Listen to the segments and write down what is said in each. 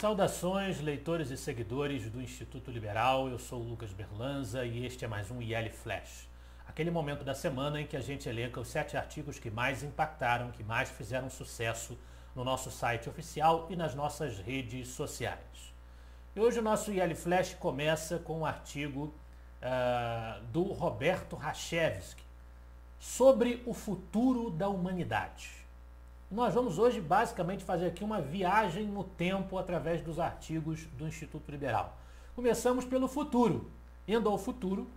Saudações, leitores e seguidores do Instituto Liberal. Eu sou o Lucas Berlanza e este é mais um IL Flash. Aquele momento da semana em que a gente elenca os 7 artigos que mais impactaram, que mais fizeram sucesso no nosso site oficial e nas nossas redes sociais. E hoje o nosso IL Flash começa com um artigo do Roberto Rachevsky sobre o futuro da humanidade. Nós vamos hoje basicamente fazer aqui uma viagem no tempo através dos artigos do Instituto Liberal. Começamos pelo futuro, indo ao futuro,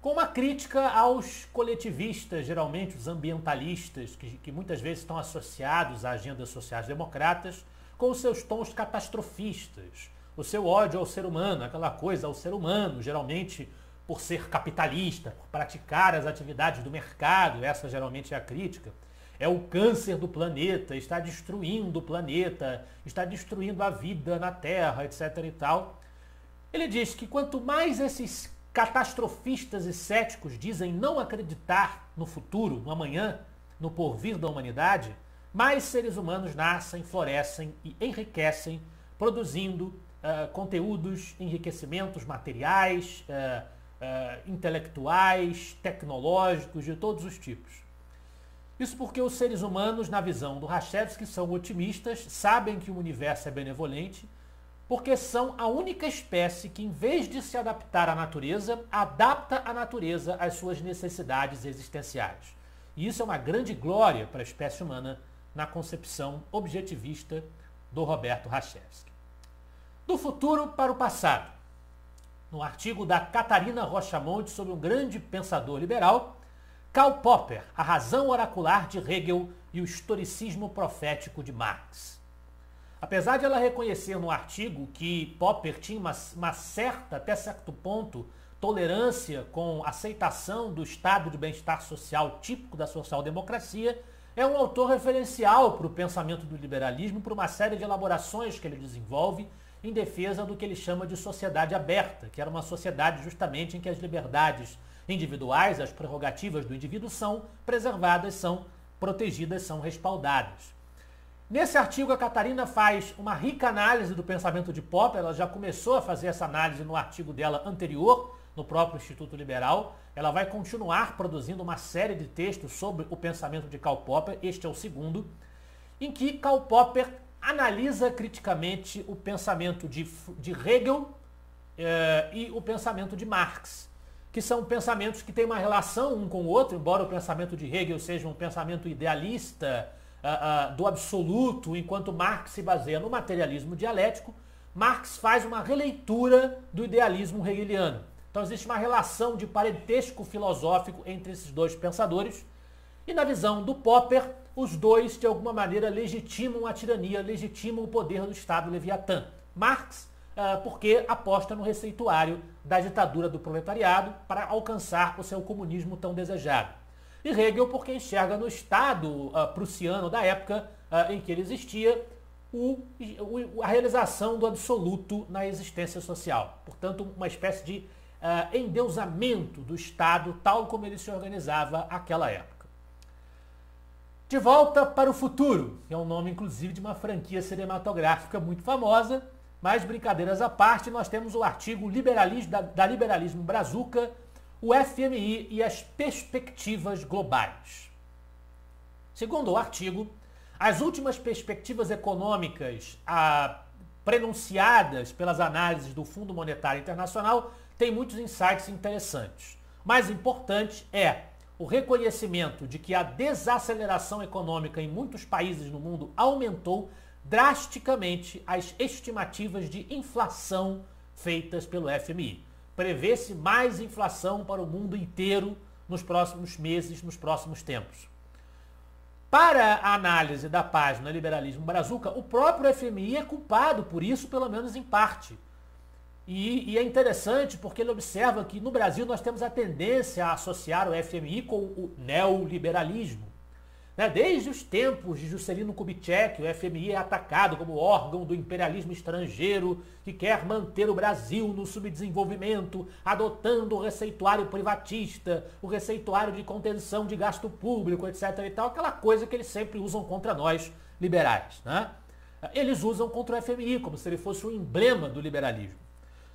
com uma crítica aos coletivistas, geralmente os ambientalistas, que muitas vezes estão associados a agendas sociais-democratas, com os seus tons catastrofistas, o seu ódio ao ser humano, aquela coisa ao ser humano, geralmente por ser capitalista, por praticar as atividades do mercado, essa geralmente é a crítica. É o câncer do planeta, está destruindo o planeta, está destruindo a vida na Terra, etc. e tal. Ele diz que quanto mais esses catastrofistas e céticos dizem não acreditar no futuro, no amanhã, no porvir da humanidade, mais seres humanos nascem, florescem e enriquecem, produzindo conteúdos, enriquecimentos materiais, intelectuais, tecnológicos, de todos os tipos. Isso porque os seres humanos, na visão do Rachevsky, são otimistas, sabem que o universo é benevolente, porque são a única espécie que, em vez de se adaptar à natureza, adapta a natureza às suas necessidades existenciais. E isso é uma grande glória para a espécie humana na concepção objetivista do Roberto Rachevsky. Do futuro para o passado. No artigo da Catarina Rochamonte sobre um grande pensador liberal, Karl Popper, a razão oracular de Hegel e o historicismo profético de Marx. Apesar de ela reconhecer no artigo que Popper tinha uma certa, até certo ponto, tolerância com aceitação do estado de bem-estar social típico da social-democracia, é um autor referencial para o pensamento do liberalismo, por uma série de elaborações que ele desenvolve em defesa do que ele chama de sociedade aberta, que era uma sociedade justamente em que as liberdades individuais, as prerrogativas do indivíduo são preservadas, são protegidas, são respaldadas. Nesse artigo, a Catarina faz uma rica análise do pensamento de Popper. Ela já começou a fazer essa análise no artigo dela anterior, no próprio Instituto Liberal. Ela vai continuar produzindo uma série de textos sobre o pensamento de Karl Popper, este é o segundo, em que Karl Popper analisa criticamente o pensamento de Hegel e o pensamento de Marx, que são pensamentos que têm uma relação um com o outro, embora o pensamento de Hegel seja um pensamento idealista do absoluto, enquanto Marx se baseia no materialismo dialético, Marx faz uma releitura do idealismo hegeliano. Então existe uma relação de parentesco filosófico entre esses dois pensadores, e na visão do Popper, os dois de alguma maneira legitimam a tirania, legitimam o poder do Estado Leviatã. Marx porque aposta no receituário da ditadura do proletariado para alcançar o seu comunismo tão desejado. E Hegel porque enxerga no Estado prussiano da época em que ele existia a realização do absoluto na existência social. Portanto, uma espécie de endeusamento do Estado tal como ele se organizava naquela época. De volta para o futuro, que é o nome inclusive de uma franquia cinematográfica muito famosa. Mas, brincadeiras à parte, nós temos o artigo da Liberalismo Brazuca, o FMI e as perspectivas globais. Segundo o artigo, as últimas perspectivas econômicas prenunciadas pelas análises do Fundo Monetário Internacional têm muitos insights interessantes. O mais importante é o reconhecimento de que a desaceleração econômica em muitos países no mundo aumentou drasticamente as estimativas de inflação feitas pelo FMI. Prevê-se mais inflação para o mundo inteiro nos próximos meses, nos próximos tempos. Para a análise da página Liberalismo Brazuca, o próprio FMI é culpado por isso, pelo menos em parte. E é interessante porque ele observa que no Brasil nós temos a tendência a associar o FMI com o neoliberalismo. Desde os tempos de Juscelino Kubitschek, o FMI é atacado como órgão do imperialismo estrangeiro que quer manter o Brasil no subdesenvolvimento, adotando o receituário privatista, o receituário de contenção de gasto público, etc. e tal, aquela coisa que eles sempre usam contra nós liberais. eles usam contra o FMI, como se ele fosse um emblema do liberalismo.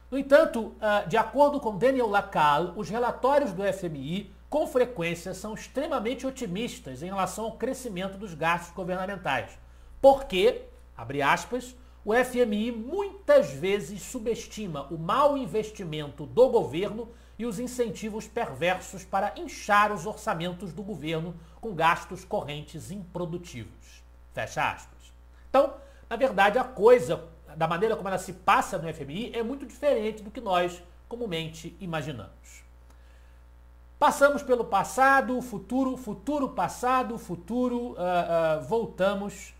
No entanto, de acordo com Daniel Lacalle, os relatórios do FMI, com frequência, são extremamente otimistas em relação ao crescimento dos gastos governamentais. Porque, abre aspas, o FMI muitas vezes subestima o mau investimento do governo e os incentivos perversos para inchar os orçamentos do governo com gastos correntes improdutivos. Fecha aspas. Então, na verdade, a coisa, da maneira como ela se passa no FMI, é muito diferente do que nós comumente imaginamos. Passamos pelo passado, futuro, passado, futuro, voltamos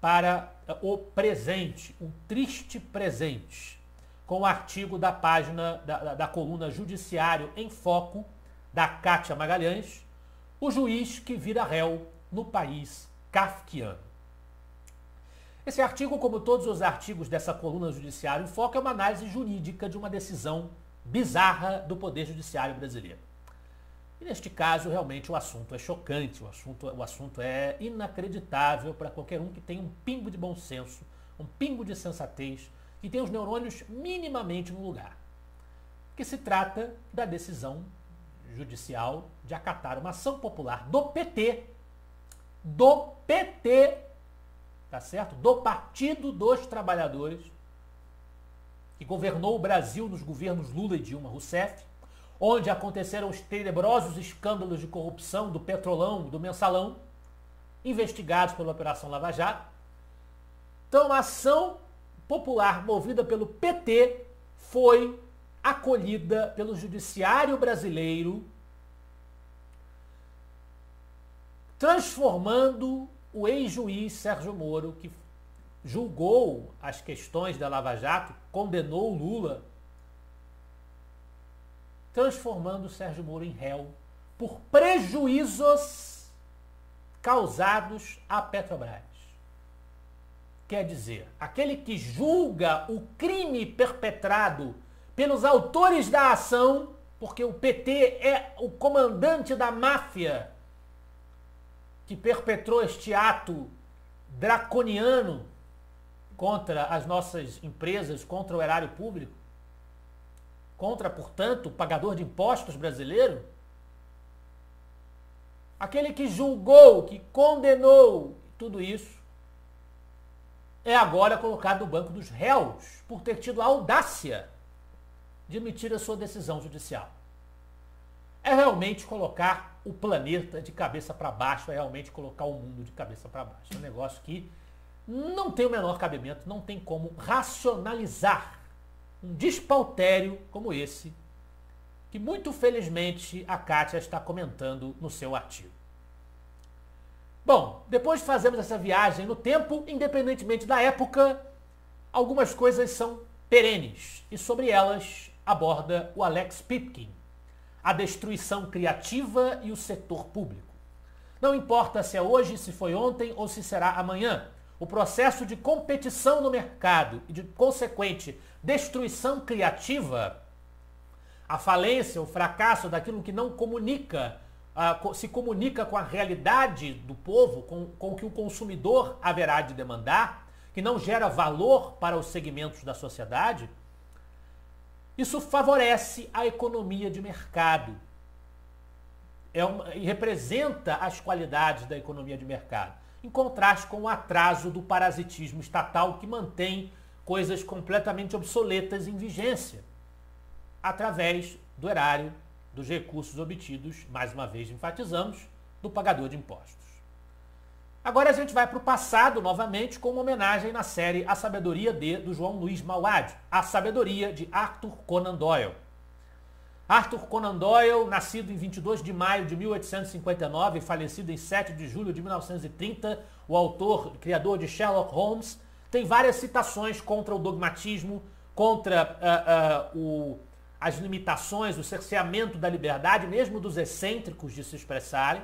para o presente, um triste presente, com o artigo da página da coluna Judiciário em Foco, da Kátia Magalhães, o juiz que vira réu no país kafkiano. Esse artigo, como todos os artigos dessa coluna Judiciário em Foco, é uma análise jurídica de uma decisão bizarra do Poder Judiciário brasileiro. E neste caso, realmente, o assunto é chocante, o assunto é inacreditável para qualquer um que tenha um pingo de bom senso, um pingo de sensatez, que tenha os neurônios minimamente no lugar. Que se trata da decisão judicial de acatar uma ação popular do PT, tá certo? Do Partido dos Trabalhadores, que governou o Brasil nos governos Lula e Dilma Rousseff, onde aconteceram os tenebrosos escândalos de corrupção do Petrolão e do Mensalão, investigados pela Operação Lava Jato. Então, a ação popular movida pelo PT foi acolhida pelo judiciário brasileiro, transformando o ex-juiz Sérgio Moro, que julgou as questões da Lava Jato, condenou o Lula, transformando o Sérgio Moro em réu por prejuízos causados à Petrobras. Quer dizer, aquele que julga o crime perpetrado pelos autores da ação, porque o PT é o comandante da máfia que perpetrou este ato draconiano contra as nossas empresas, contra o erário público, contra, portanto, o pagador de impostos brasileiro, aquele que julgou, que condenou tudo isso, é agora colocado no banco dos réus por ter tido a audácia de emitir a sua decisão judicial. É realmente colocar o planeta de cabeça para baixo, é realmente colocar o mundo de cabeça para baixo. É um negócio que não tem o menor cabimento, não tem como racionalizar um despautério como esse, que muito felizmente a Kátia está comentando no seu artigo. Bom, depois de fazermos essa viagem no tempo, independentemente da época, algumas coisas são perenes, e sobre elas aborda o Alex Pipkin, a destruição criativa e o setor público. Não importa se é hoje, se foi ontem ou se será amanhã, o processo de competição no mercado e de consequente destruição criativa, a falência, o fracasso daquilo que não comunica, se comunica com a realidade do povo, com o que o consumidor haverá de demandar, que não gera valor para os segmentos da sociedade, isso favorece a economia de mercado. E representa as qualidades da economia de mercado, em contraste com o atraso do parasitismo estatal que mantém coisas completamente obsoletas em vigência, através do erário, dos recursos obtidos, mais uma vez enfatizamos, do pagador de impostos. Agora a gente vai para o passado novamente com uma homenagem na série A Sabedoria do João Luiz Mauad, A Sabedoria de Arthur Conan Doyle. Arthur Conan Doyle, nascido em 22 de maio de 1859 e falecido em 7 de julho de 1930, o autor, criador de Sherlock Holmes, tem várias citações contra o dogmatismo, contra as limitações, o cerceamento da liberdade, mesmo dos excêntricos de se expressarem,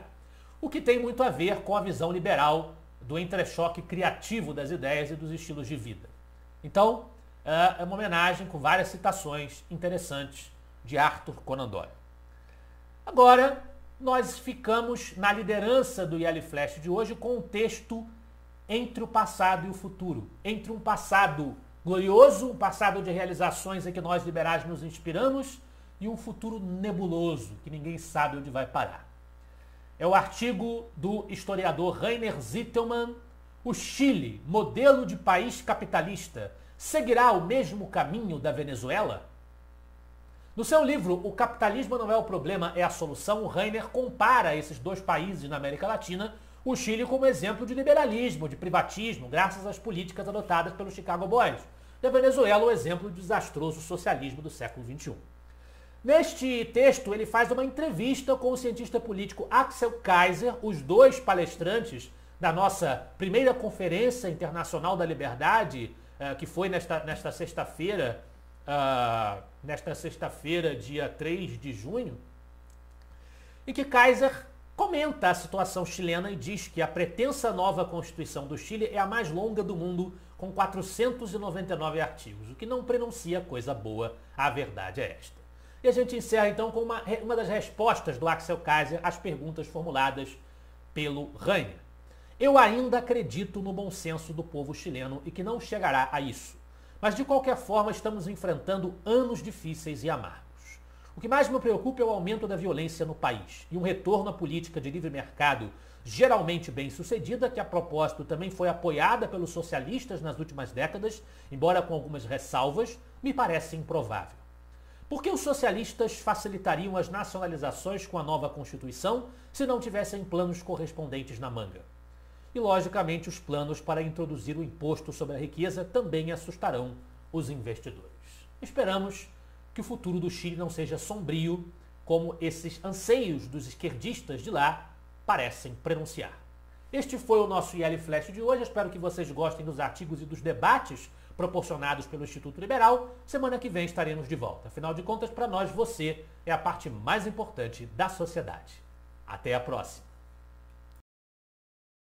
o que tem muito a ver com a visão liberal do entrechoque criativo das ideias e dos estilos de vida. Então, é uma homenagem com várias citações interessantes de Arthur Conan Doyle. Agora, nós ficamos na liderança do IL Flash de hoje com um texto entre o passado e o futuro, entre um passado glorioso, um passado de realizações em que nós liberais nos inspiramos, e um futuro nebuloso, que ninguém sabe onde vai parar. É o artigo do historiador Rainer Zitelmann. O Chile, modelo de país capitalista, seguirá o mesmo caminho da Venezuela? No seu livro O Capitalismo Não é o Problema, é a Solução, o Rainer compara esses dois países na América Latina, o Chile como exemplo de liberalismo, de privatismo, graças às políticas adotadas pelos Chicago Boys, e a Venezuela o exemplo de desastroso socialismo do século XXI. Neste texto, ele faz uma entrevista com o cientista político Axel Kaiser, os dois palestrantes da nossa primeira Conferência Internacional da Liberdade, que foi nesta sexta-feira, dia 3 de junho, e que Kaiser comenta a situação chilena e diz que a pretensa nova Constituição do Chile é a mais longa do mundo, com 499 artigos, o que não prenuncia coisa boa, a verdade é esta. E a gente encerra então com uma das respostas do Axel Kaiser às perguntas formuladas pelo Rainer. Eu ainda acredito no bom senso do povo chileno e que não chegará a isso. Mas de qualquer forma estamos enfrentando anos difíceis e amargos. O que mais me preocupa é o aumento da violência no país e um retorno à política de livre mercado geralmente bem sucedida, que a propósito também foi apoiada pelos socialistas nas últimas décadas, embora com algumas ressalvas, me parece improvável. Por que os socialistas facilitariam as nacionalizações com a nova Constituição se não tivessem planos correspondentes na manga? E, logicamente, os planos para introduzir o imposto sobre a riqueza também assustarão os investidores. Esperamos que o futuro do Chile não seja sombrio, como esses anseios dos esquerdistas de lá parecem prenunciar. Este foi o nosso IL Flash de hoje. Espero que vocês gostem dos artigos e dos debates proporcionados pelo Instituto Liberal. Semana que vem estaremos de volta. Afinal de contas, para nós, você é a parte mais importante da sociedade. Até a próxima!